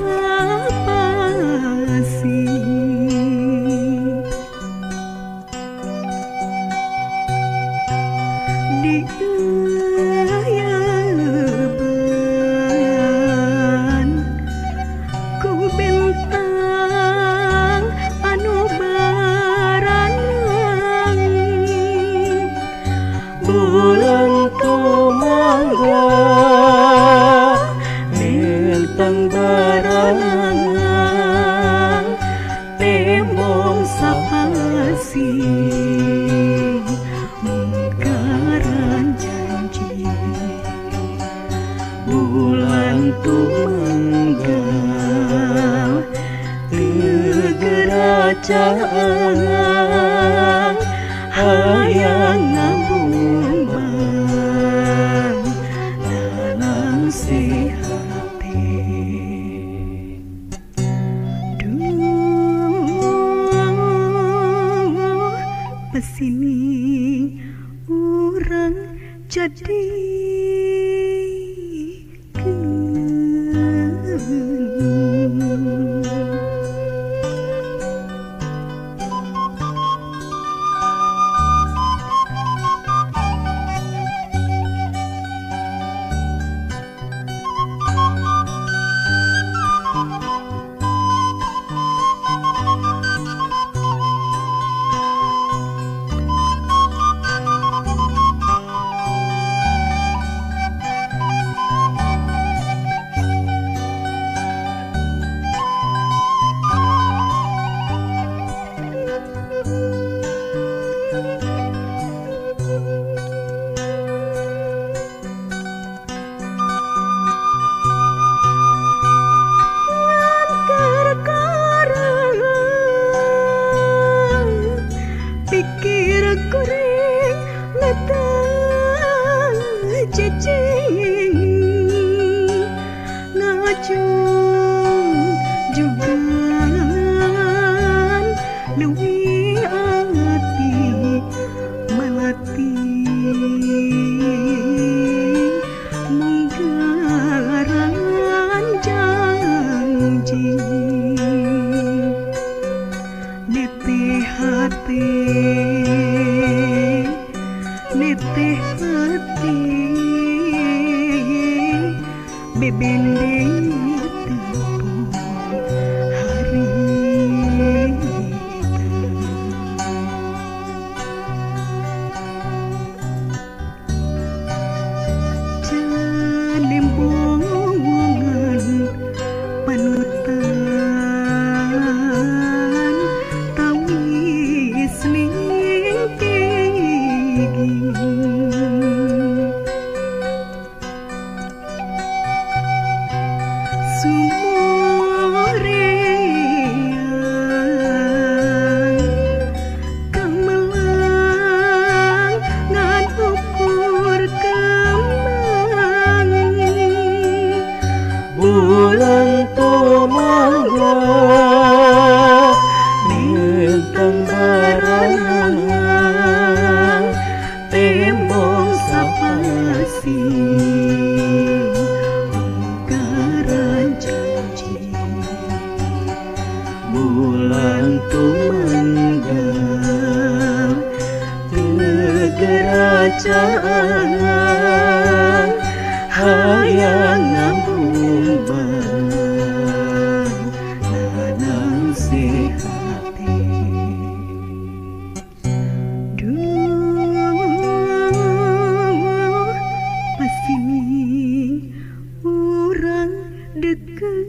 sapasi dieuyeban ku bintang anu baranang bulan tumangga bintang baranang tembong sapasi mungkaran janji bulan tumangga tegeracaan hayang ngabumbang dalam si hati duh pesini urang jadi pikir kuring letang cicing ngacung jugan leuwih ati melati munggaran janji neteh hati bebendeng tempo hari jalembongan panutan tawis ningking sumoreang kemelang ngan ukur kembang bulan tumangga bintang baranang tembong sapasi bulan tumangga tegeracaan hayang ngabumbang dalam si hati duh pasti urang deket